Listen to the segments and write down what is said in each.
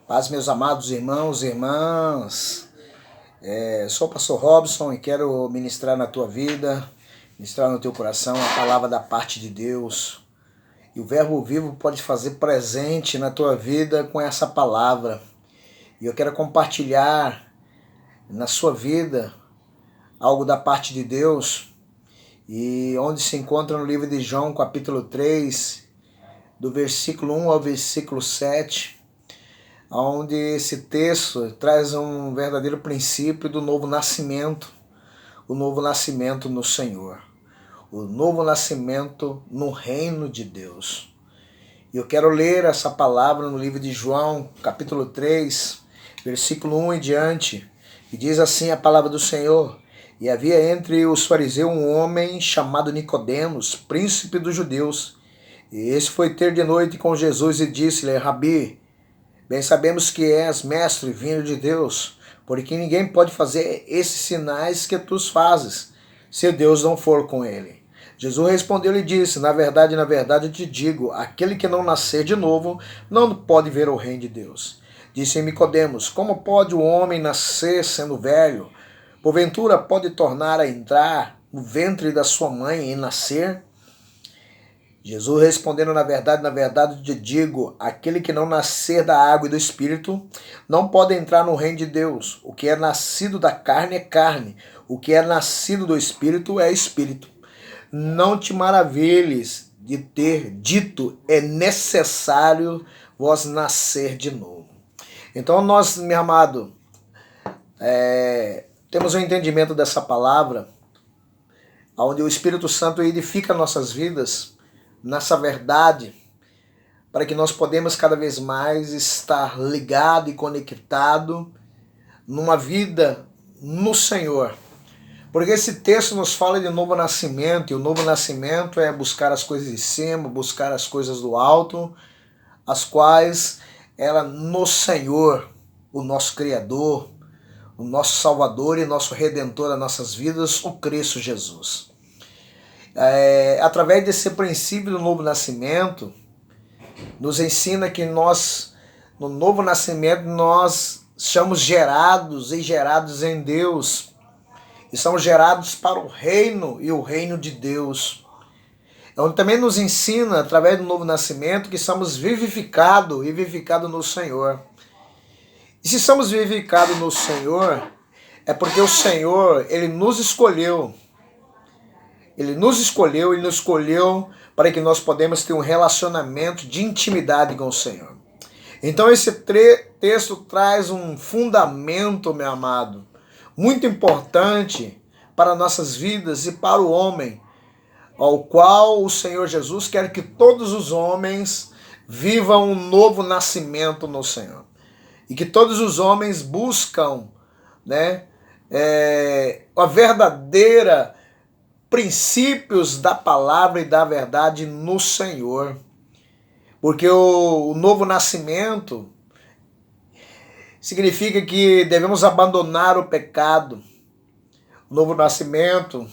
Paz, meus amados irmãos e irmãs. Sou o pastor Robson e quero ministrar na tua vida, ministrar no teu coração a palavra da parte de Deus. E o verbo vivo pode fazer presente na tua vida com essa palavra. E eu quero compartilhar na sua vida algo da parte de Deus, e onde se encontra no livro de João, capítulo 3, do versículo 1 ao versículo 7, onde esse texto traz um verdadeiro princípio do novo nascimento, o novo nascimento no Senhor, o novo nascimento no reino de Deus. E eu quero ler essa palavra no livro de João, capítulo 3, versículo 1 em diante, e diz assim a palavra do Senhor: E havia entre os fariseus um homem chamado Nicodemos, príncipe dos judeus. E esse foi ter de noite com Jesus e disse-lhe: Rabi, bem sabemos que és mestre vindo de Deus, porque ninguém pode fazer esses sinais que tu fazes, se Deus não for com ele. Jesus respondeu e disse: na verdade, eu te digo, aquele que não nascer de novo não pode ver o reino de Deus. Disse Nicodemos: como pode o homem nascer sendo velho? Porventura pode tornar a entrar no ventre da sua mãe e nascer? Jesus respondendo: na verdade, eu te digo, aquele que não nascer da água e do Espírito não pode entrar no reino de Deus. O que é nascido da carne é carne, o que é nascido do Espírito é Espírito. Não te maravilhes de ter dito, é necessário vos nascer de novo. Então nós, meu amado, temos um entendimento dessa palavra, onde o Espírito Santo edifica nossas vidas nessa verdade, para que nós podemos cada vez mais estar ligado e conectado numa vida no Senhor. Porque esse texto nos fala de novo nascimento, e o novo nascimento é buscar as coisas de cima, buscar as coisas do alto, as quais ela no Senhor, o nosso Criador, o nosso Salvador e nosso Redentor das nossas vidas, o Cristo Jesus. Através desse princípio do novo nascimento, nos ensina que nós, no novo nascimento, nós somos gerados em Deus, e somos gerados para o reino e o reino de Deus. Onde também nos ensina, através do novo nascimento, que somos vivificados no Senhor. E se somos vivificados no Senhor, é porque o Senhor, Ele nos escolheu. Ele nos escolheu para que nós podemos ter um relacionamento de intimidade com o Senhor. Então esse texto traz um fundamento, meu amado, muito importante para nossas vidas e para o homem, ao qual o Senhor Jesus quer que todos os homens vivam um novo nascimento no Senhor. E que todos os homens buscam, a verdadeira princípios da palavra e da verdade no Senhor. Porque o novo nascimento significa que devemos abandonar o pecado. O novo nascimento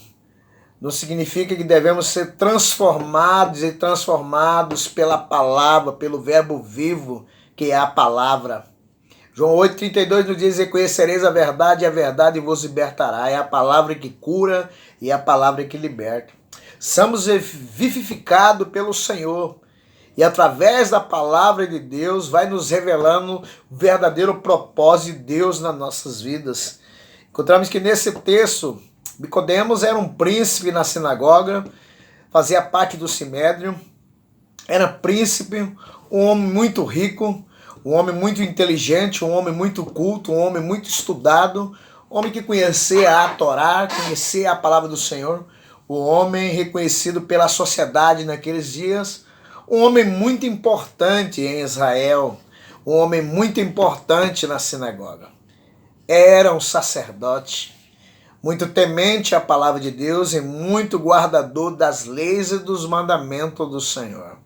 não significa que devemos ser transformados pela palavra, pelo verbo vivo, que é a palavra. João 8,32 nos diz: e conhecereis a verdade vos libertará. É a palavra que cura e é a palavra que liberta. Somos vivificados pelo Senhor. E através da palavra de Deus vai nos revelando o verdadeiro propósito de Deus nas nossas vidas. Encontramos que nesse texto, Nicodemos era um príncipe na sinagoga, fazia parte do sinédrio, era príncipe, um homem muito rico, um homem muito inteligente, um homem muito culto, um homem muito estudado, um homem que conhecia a Torá, conhecia a palavra do Senhor, um homem reconhecido pela sociedade naqueles dias, um homem muito importante em Israel, um homem muito importante na sinagoga. Era um sacerdote, muito temente à palavra de Deus e muito guardador das leis e dos mandamentos do Senhor.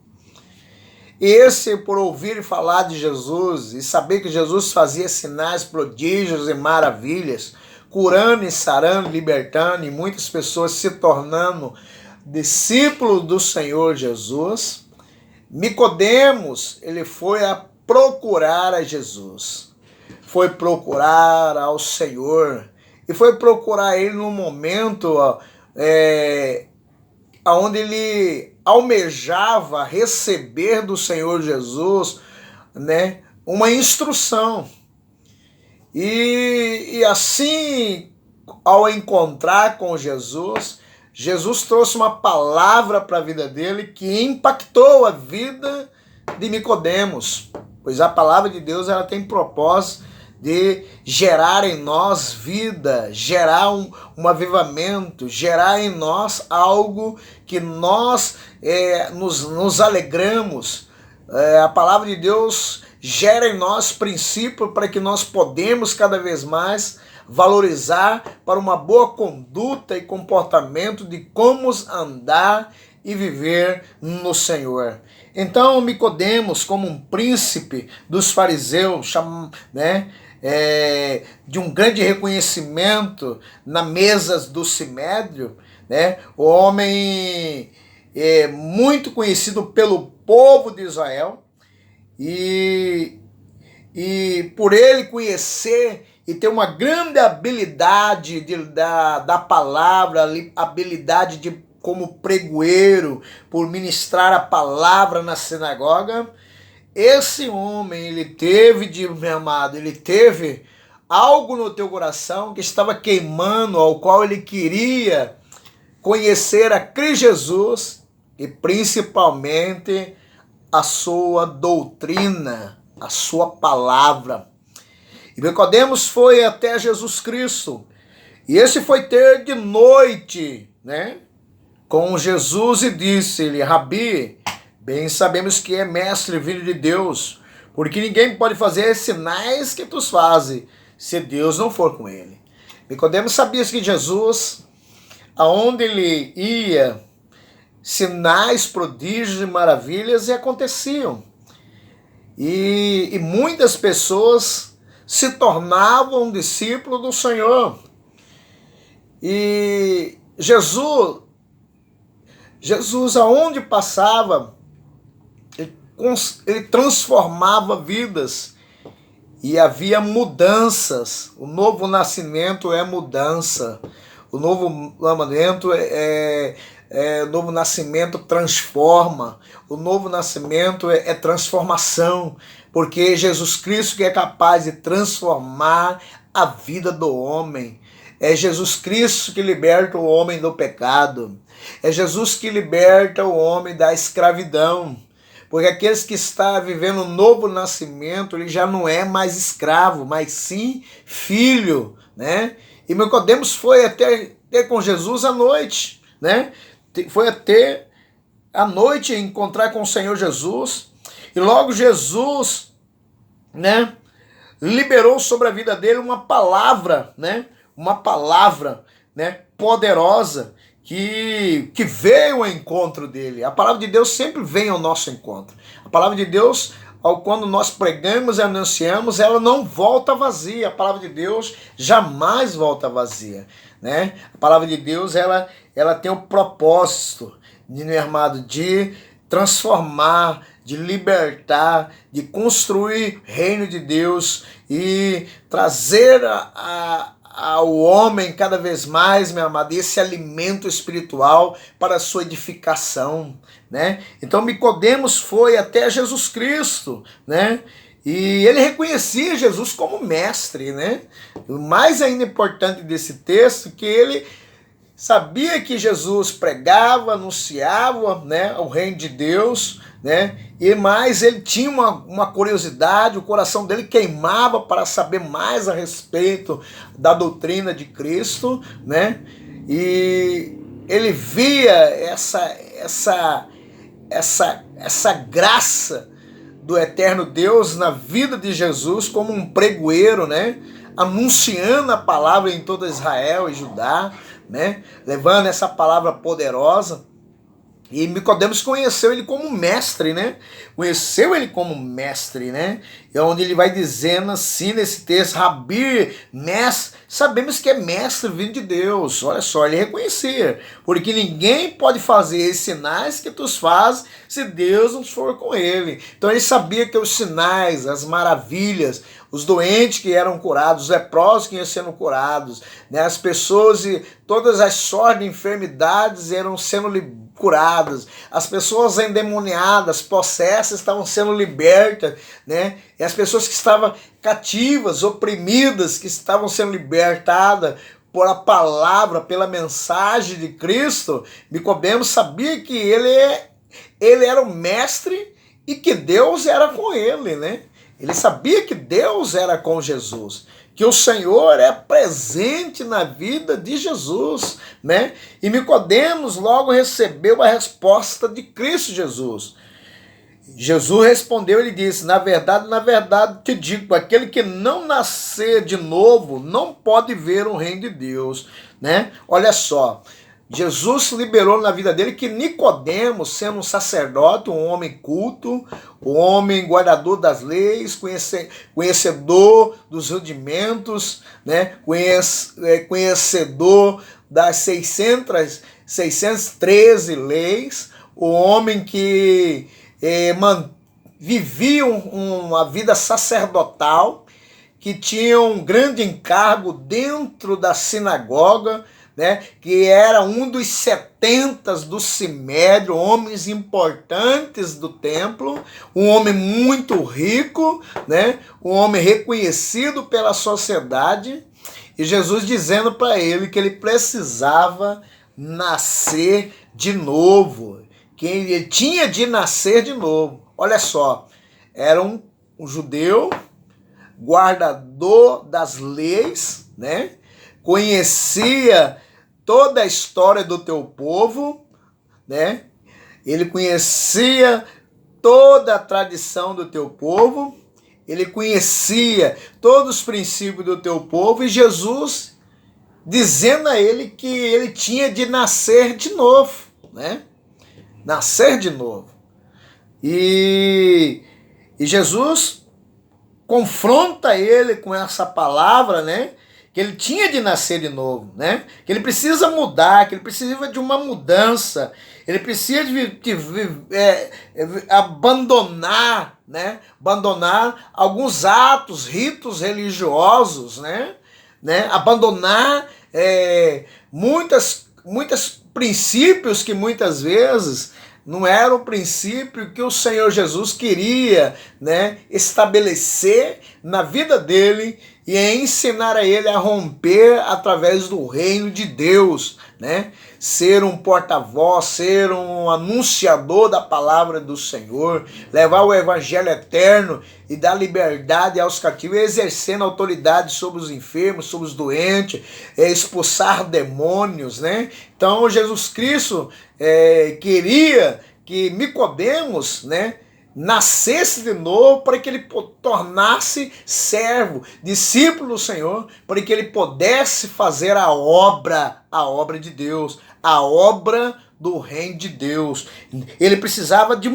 Esse, por ouvir falar de Jesus e saber que Jesus fazia sinais, prodígios e maravilhas, curando e sarando, libertando, e muitas pessoas se tornando discípulos do Senhor Jesus, Nicodemos, ele foi a procurar a Jesus, foi procurar ao Senhor, e foi procurar Ele no momento onde ele almejava receber do Senhor Jesus, né, uma instrução. E assim, ao encontrar com Jesus, Jesus trouxe uma palavra para a vida dele que impactou a vida de Nicodemos, pois a palavra de Deus ela tem propósito de gerar em nós vida, gerar um avivamento, gerar em nós algo que nós nos alegramos. A palavra de Deus gera em nós princípio para que nós podemos cada vez mais valorizar para uma boa conduta e comportamento de como andar e viver no Senhor. Então Nicodemos, como um príncipe dos fariseus, de um grande reconhecimento na mesa do Sinédrio, né, o homem muito conhecido pelo povo de Israel, e por ele conhecer e ter uma grande habilidade da palavra, habilidade de como pregoeiro, por ministrar a palavra na sinagoga, esse homem, ele teve algo no teu coração que estava queimando, ao qual ele queria conhecer a Cristo Jesus e principalmente a sua doutrina, a sua palavra. E Nicodemos foi até Jesus Cristo, e esse foi ter de noite, né, com Jesus e disse-lhe: Rabi, bem sabemos que é mestre, filho de Deus, porque ninguém pode fazer sinais que tu fazes, se Deus não for com ele. Nicodemos sabia que Jesus, aonde ele ia, sinais, prodígios e maravilhas aconteciam. E muitas pessoas se tornavam discípulos do Senhor. E Jesus, aonde passava, ele transformava vidas e havia mudanças. O novo nascimento é mudança. O novo nascimento transforma. O novo nascimento é transformação, porque Jesus Cristo que é capaz de transformar a vida do homem. É Jesus Cristo que liberta o homem do pecado. É Jesus que liberta o homem da escravidão. Porque aqueles que estão vivendo um novo nascimento, ele já não é mais escravo, mas sim filho, né? E Nicodemos foi até com Jesus à noite, né? Foi até à noite encontrar com o Senhor Jesus. E logo Jesus, né, liberou sobre a vida dele uma palavra, né? Uma palavra, né, poderosa que veio ao encontro dele. A palavra de Deus sempre vem ao nosso encontro. A palavra de Deus, quando nós pregamos e anunciamos, ela não volta vazia. A palavra de Deus jamais volta vazia, né? A palavra de Deus, ela tem o propósito de transformar, de libertar, de construir o reino de Deus e trazer ao homem cada vez mais, meu amado, esse alimento espiritual para a sua edificação, né? Então Nicodemos foi até Jesus Cristo, né? E ele reconhecia Jesus como mestre, né? O mais ainda importante desse texto, que ele sabia que Jesus pregava, anunciava, né, o reino de Deus, né? E mais ele tinha uma curiosidade, o coração dele queimava para saber mais a respeito da doutrina de Cristo, né? E ele via essa graça do eterno Deus na vida de Jesus como um pregoeiro, né? Anunciando a palavra em toda Israel e Judá, né? Levando essa palavra poderosa. E Nicodemos conheceu ele como mestre, né? Conheceu ele como mestre, né? É onde ele vai dizendo assim nesse texto, Rabi, mestre, sabemos que é mestre vindo de Deus. Olha só, ele reconhecia, porque ninguém pode fazer esses sinais que tu fazes se Deus não for com ele. Então ele sabia que os sinais, as maravilhas, os doentes que eram curados, os leprosos que iam sendo curados, né? As pessoas e todas as sortes de enfermidades eram sendo curadas, as pessoas endemoniadas, possessas estavam sendo libertas, né? E as pessoas que estavam cativas, oprimidas, que estavam sendo libertadas por a palavra, pela mensagem de Cristo. Nicodemos sabia que ele era o mestre e que Deus era com ele, né? Ele sabia que Deus era com Jesus, que o Senhor é presente na vida de Jesus, né? E Nicodemos logo recebeu a resposta de Cristo Jesus. Jesus respondeu, ele disse, na verdade te digo, aquele que não nascer de novo não pode ver o reino de Deus, né? Olha só, Jesus liberou na vida dele que Nicodemos, sendo um sacerdote, um homem culto, um homem guardador das leis, conhecedor dos rudimentos, né? Conhecedor das 613 leis, o homem que vivia uma vida sacerdotal, que tinha um grande encargo dentro da sinagoga, né, que era um dos 70 do Sinédrio, homens importantes do templo, um homem muito rico, né, um homem reconhecido pela sociedade, e Jesus dizendo para ele que ele precisava nascer de novo, que ele tinha de nascer de novo. Olha só, era um judeu, guardador das leis, né, conhecia toda a história do teu povo, né? Ele conhecia toda a tradição do teu povo, ele conhecia todos os princípios do teu povo, e Jesus dizendo a ele que ele tinha de nascer de novo, né? Nascer de novo. E Jesus confronta ele com essa palavra, né? Que ele tinha de nascer de novo, né? Que ele precisa mudar, que ele precisa de uma mudança, ele precisa abandonar, né? Abandonar alguns atos, ritos religiosos, né? Abandonar muitos princípios que muitas vezes não era o princípio que o Senhor Jesus queria, né, estabelecer na vida dele e ensinar a ele a romper através do reino de Deus, né? Ser um porta-voz, ser um anunciador da palavra do Senhor, levar o evangelho eterno e dar liberdade aos cativos, exercendo autoridade sobre os enfermos, sobre os doentes, expulsar demônios, né? Então Jesus Cristo queria que Nicodemos, né, nascesse de novo para que ele tornasse servo, discípulo do Senhor, para que ele pudesse fazer a obra de Deus, a obra do reino de Deus. Ele precisava de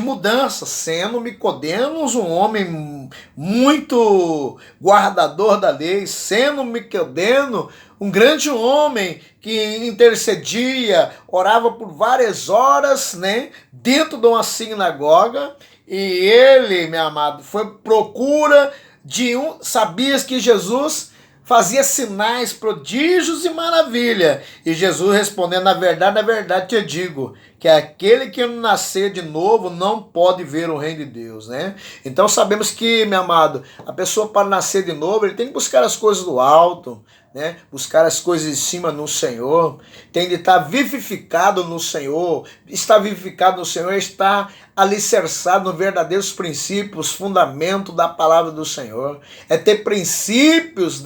mudança, sendo Nicodemos um homem muito guardador da lei, sendo Nicodemos um grande homem que intercedia, orava por várias horas, né, dentro de uma sinagoga, e ele, meu amado, foi procura de sabias que Jesus fazia sinais, prodígios e maravilha. E Jesus respondendo, na verdade te digo, que aquele que não nascer de novo não pode ver o reino de Deus, né? Então sabemos que, meu amado, a pessoa para nascer de novo, ele tem que buscar as coisas do alto, né? Buscar as coisas de cima no Senhor, tem de estar vivificado no Senhor, estar vivificado no Senhor, está alicerçado nos verdadeiros princípios, fundamento da palavra do Senhor, é ter princípios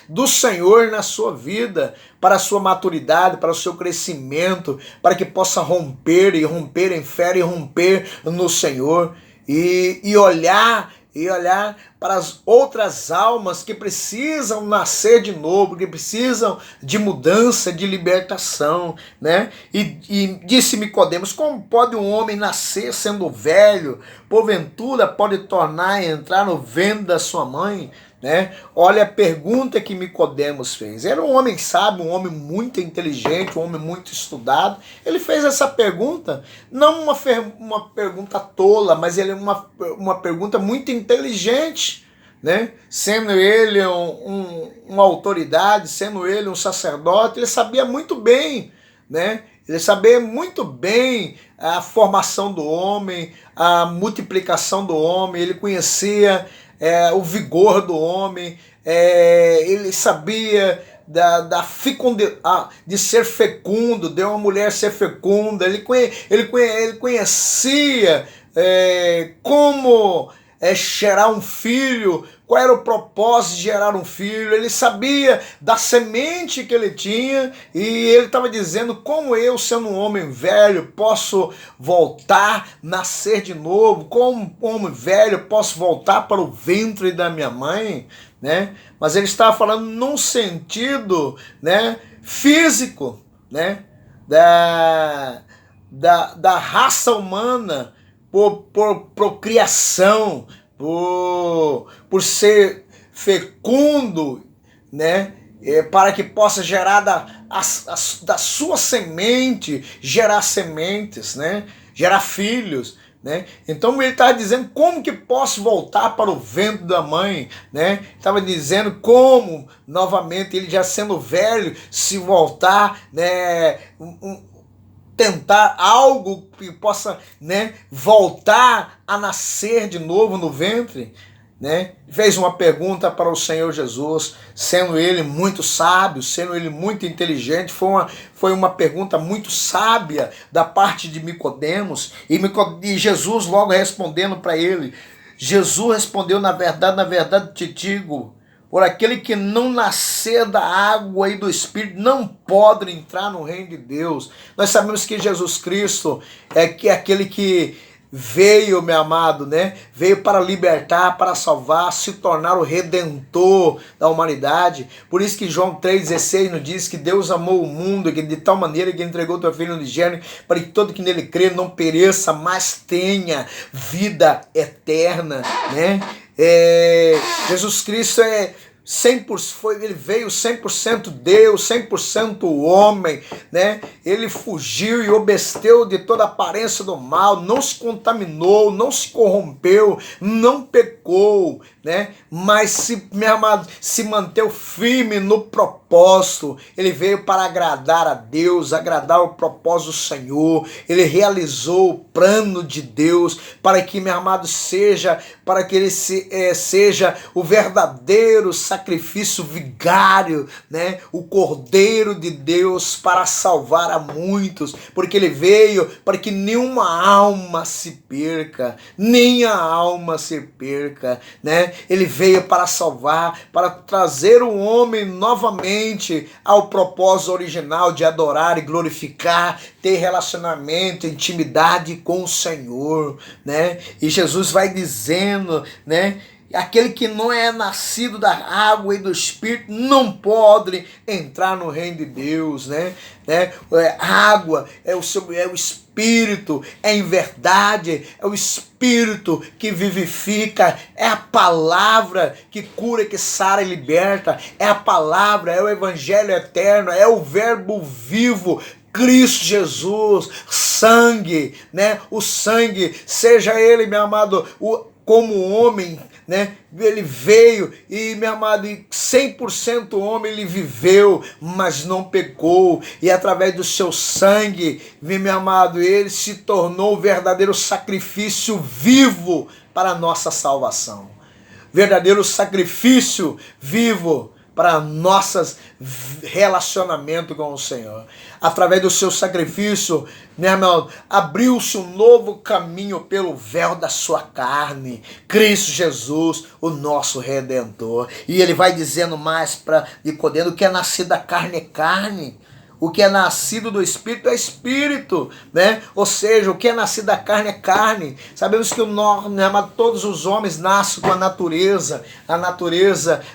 do Senhor na sua vida, para a sua maturidade, para o seu crescimento, para que possa romper em fé e romper no Senhor, e olhar e olhar para as outras almas que precisam nascer de novo, que precisam de mudança, de libertação, né? E disse Nicodemos: como pode um homem nascer sendo velho? Porventura pode tornar a entrar no ventre da sua mãe? Né? Olha a pergunta que Nicodemos fez. Era um homem sábio, um homem muito inteligente, um homem muito estudado. Ele fez essa pergunta, não uma pergunta tola, mas ele é uma pergunta muito inteligente, né? Sendo ele uma autoridade, sendo ele um sacerdote, ele sabia muito bem, né? Ele sabia muito bem a formação do homem, a multiplicação do homem, ele conhecia o vigor do homem, ele sabia da fecundidade, de ser fecundo, de uma mulher ser fecunda, ele conhecia como gerar um filho, qual era o propósito de gerar um filho, ele sabia da semente que ele tinha, e ele estava dizendo: como eu, sendo um homem velho, posso voltar, nascer de novo, como um homem velho, posso voltar para o ventre da minha mãe, né? Mas ele estava falando num sentido, né, físico, né, da raça humana, por procriação, por ser fecundo, né? Para que possa gerar da sua semente, gerar sementes, né? Gerar filhos, né? Então ele estava dizendo: como que posso voltar para o ventre da mãe, né? Estava dizendo como, novamente, ele já sendo velho, se voltar, né? Tentar algo que possa, né, voltar a nascer de novo no ventre, né? Fez uma pergunta para o Senhor Jesus, sendo ele muito sábio, sendo ele muito inteligente. Foi uma pergunta muito sábia da parte de Nicodemos, e Jesus logo respondendo para ele. Jesus respondeu: na verdade te digo, por aquele que não nascer da água e do Espírito não pode entrar no reino de Deus. Nós sabemos que Jesus Cristo é aquele que veio, meu amado, né? Veio para libertar, para salvar, se tornar o redentor da humanidade. Por isso que João 3,16 nos diz que Deus amou o mundo de tal maneira que entregou o teu Filho unigênito, para que todo que nele crê não pereça, mas tenha vida eterna, né? Jesus Cristo ele veio 100% Deus, 100% homem, né? Ele fugiu e obsteu de toda aparência do mal, não se contaminou, não se corrompeu, não pecou, né? Mas meu amado, se manteve firme no propósito. Ele veio para agradar a Deus, agradar o propósito do Senhor. Ele realizou o plano de Deus para que, meu amado, para que ele seja o verdadeiro sacrifício vigário, né? O Cordeiro de Deus para salvar a muitos, porque ele veio para que nenhuma alma se perca, nem a alma se perca, né? Ele veio para salvar, para trazer o homem novamente ao propósito original de adorar e glorificar, ter relacionamento, intimidade com o Senhor, né? E Jesus vai dizendo, né? Aquele que não é nascido da água e do Espírito não pode entrar no reino de Deus, né? Água é o Espírito, é em verdade, é o Espírito que vivifica, é a palavra que cura, que sara e liberta, é a palavra, é o Evangelho eterno, é o Verbo vivo, Cristo Jesus, sangue, né? O sangue, seja ele, meu amado, como homem, né? Ele veio e, meu amado, 100% homem, ele viveu, mas não pecou, e através do seu sangue, meu amado, ele se tornou o verdadeiro sacrifício vivo para a nossa salvação. Verdadeiro sacrifício vivo para nossos relacionamento com o Senhor. Através do seu sacrifício, meu irmão, abriu-se um novo caminho pelo véu da sua carne. Cristo Jesus, o nosso Redentor. E ele vai dizendo mais para Nicodemo: que é nascido da carne é carne. O que é nascido do Espírito é Espírito, né? Ou seja, o que é nascido da carne é carne. Sabemos que todos os homens nascem com a natureza,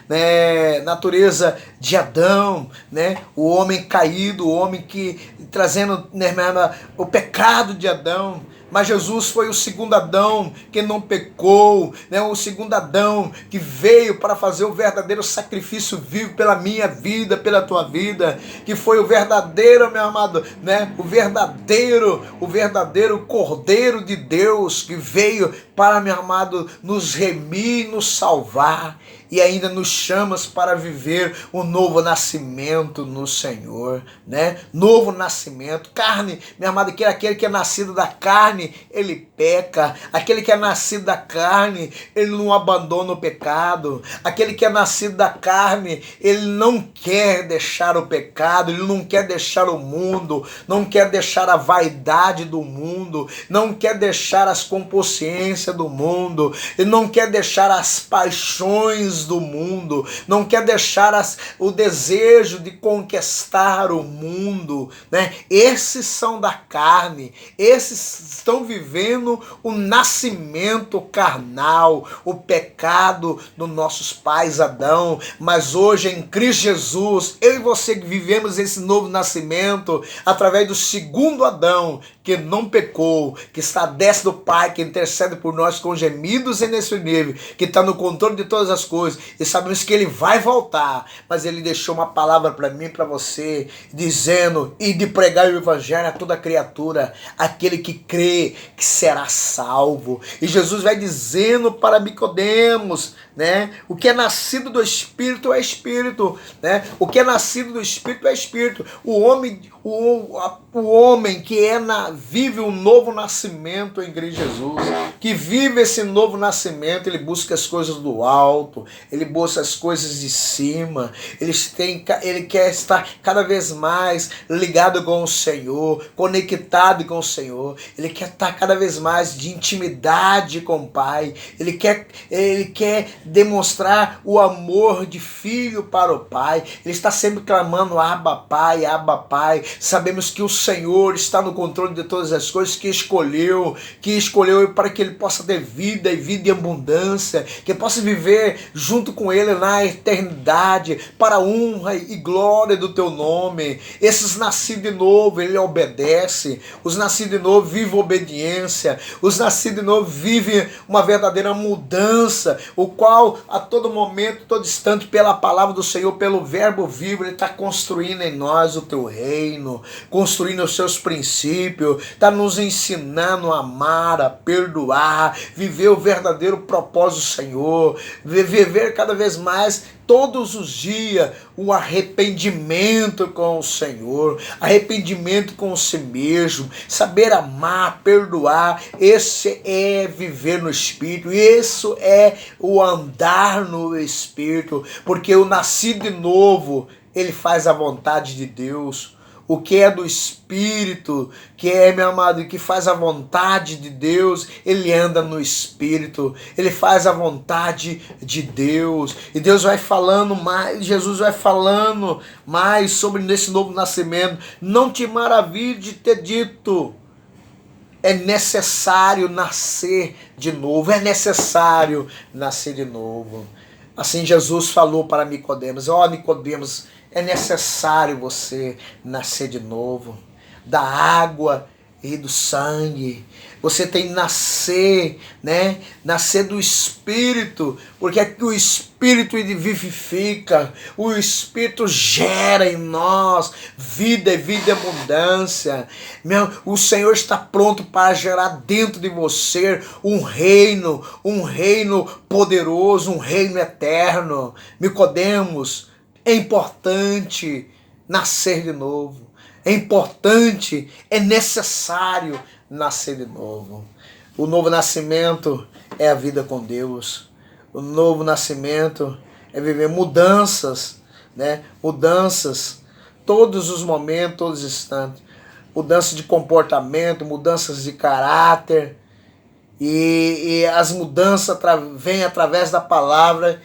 né? Natureza de Adão, né? O homem caído, o homem que trazendo, né, o pecado de Adão. Mas Jesus foi o segundo Adão que não pecou, né? O segundo Adão que veio para fazer o verdadeiro sacrifício vivo pela minha vida, pela tua vida, que foi o verdadeiro, meu amado, né? O verdadeiro Cordeiro de Deus que veio para, meu amado, nos remir, nos salvar e ainda nos chamas para viver um novo nascimento no Senhor, né? Novo nascimento. Carne, meu amado, que aquele que é nascido da carne, ele peca. Aquele que é nascido da carne, ele não abandona o pecado. Aquele que é nascido da carne, ele não quer deixar o pecado, ele não quer deixar o mundo, não quer deixar a vaidade do mundo, não quer deixar as consciências do mundo, ele não quer deixar as paixões do mundo, não quer deixar o desejo de conquistar o mundo, né? Esses são da carne, esses estão vivendo o nascimento carnal, o pecado dos nossos pais Adão, mas hoje em Cristo Jesus, eu e você que vivemos esse novo nascimento através do segundo Adão, que não pecou, que está à destra do Pai, que intercede por nós com gemidos inexprimíveis, que está no controle de todas as coisas, e sabemos que ele vai voltar, mas ele deixou uma palavra para mim e para você, dizendo, e de pregar o evangelho a toda criatura, aquele que crê que será salvo. E Jesus vai dizendo para Nicodemos, né? O que é nascido do Espírito é Espírito, né? O que é nascido do Espírito é Espírito. O homem que vive um novo nascimento em Cristo Jesus, que vive esse novo nascimento, ele busca as coisas do alto, ele busca as coisas de cima, ele quer estar cada vez mais ligado com o Senhor, conectado com o Senhor, ele quer estar cada vez mais de intimidade com o Pai, ele quer demonstrar o amor de filho para o Pai, ele está sempre clamando Abba Pai, Abba Pai. Sabemos que o Senhor está no controle de todas as coisas, que escolheu para que ele possa ter vida e vida em abundância, que possa viver junto com ele na eternidade, para a honra e glória do teu nome. Esses nascidos de novo, ele obedece, os nascidos de novo vivem obediência, os nascidos de novo vivem uma verdadeira mudança, o qual a todo momento, todo instante, pela palavra do Senhor, pelo verbo vivo, ele está construindo em nós o teu reino, construindo os seus princípios, está nos ensinando a amar, a perdoar, viver o verdadeiro propósito do Senhor, viver cada vez mais, todos os dias, um arrependimento com o Senhor, arrependimento com si mesmo, saber amar, perdoar. Esse é viver no Espírito, isso é o andar no Espírito, porque o nascido de novo, ele faz a vontade de Deus. O que é do Espírito, que é, meu amado, que faz a vontade de Deus, ele anda no Espírito, ele faz a vontade de Deus. E Deus vai falando mais, Jesus vai falando mais sobre esse novo nascimento. Não te maravilhe de ter dito, é necessário nascer de novo, é necessário nascer de novo. Assim Jesus falou para Nicodemos, Nicodemos, é necessário você nascer de novo, da água e do sangue. Você tem que nascer, né? Nascer do Espírito, porque aqui o Espírito ele vivifica, o Espírito gera em nós vida e vida e abundância. O Senhor está pronto para gerar dentro de você um reino poderoso, um reino eterno. Nicodemos, é importante nascer de novo. É importante, é necessário nascer de novo. O novo nascimento é a vida com Deus. O novo nascimento é viver mudanças, né? Mudanças, todos os momentos, todos os instantes. Mudanças de comportamento, mudanças de caráter. E as mudanças vêm através da palavra,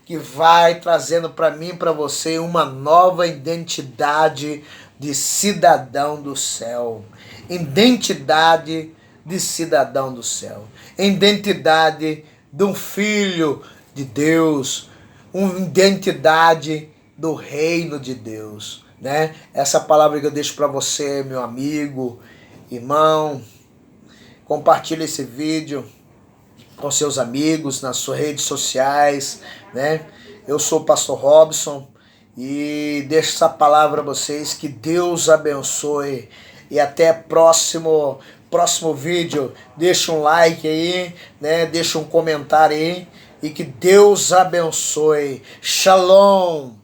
que vai trazendo para mim e para você uma nova identidade de cidadão do céu. Identidade de cidadão do céu. Identidade de um filho de Deus. Uma identidade do reino de Deus, né? Essa palavra que eu deixo para você, meu amigo, irmão. Compartilhe esse vídeo com seus amigos, nas suas redes sociais, né? Eu sou o pastor Robson e deixo essa palavra a vocês. Que Deus abençoe e até próximo vídeo. Deixa um like aí, né? Deixa um comentário aí e que Deus abençoe. Shalom.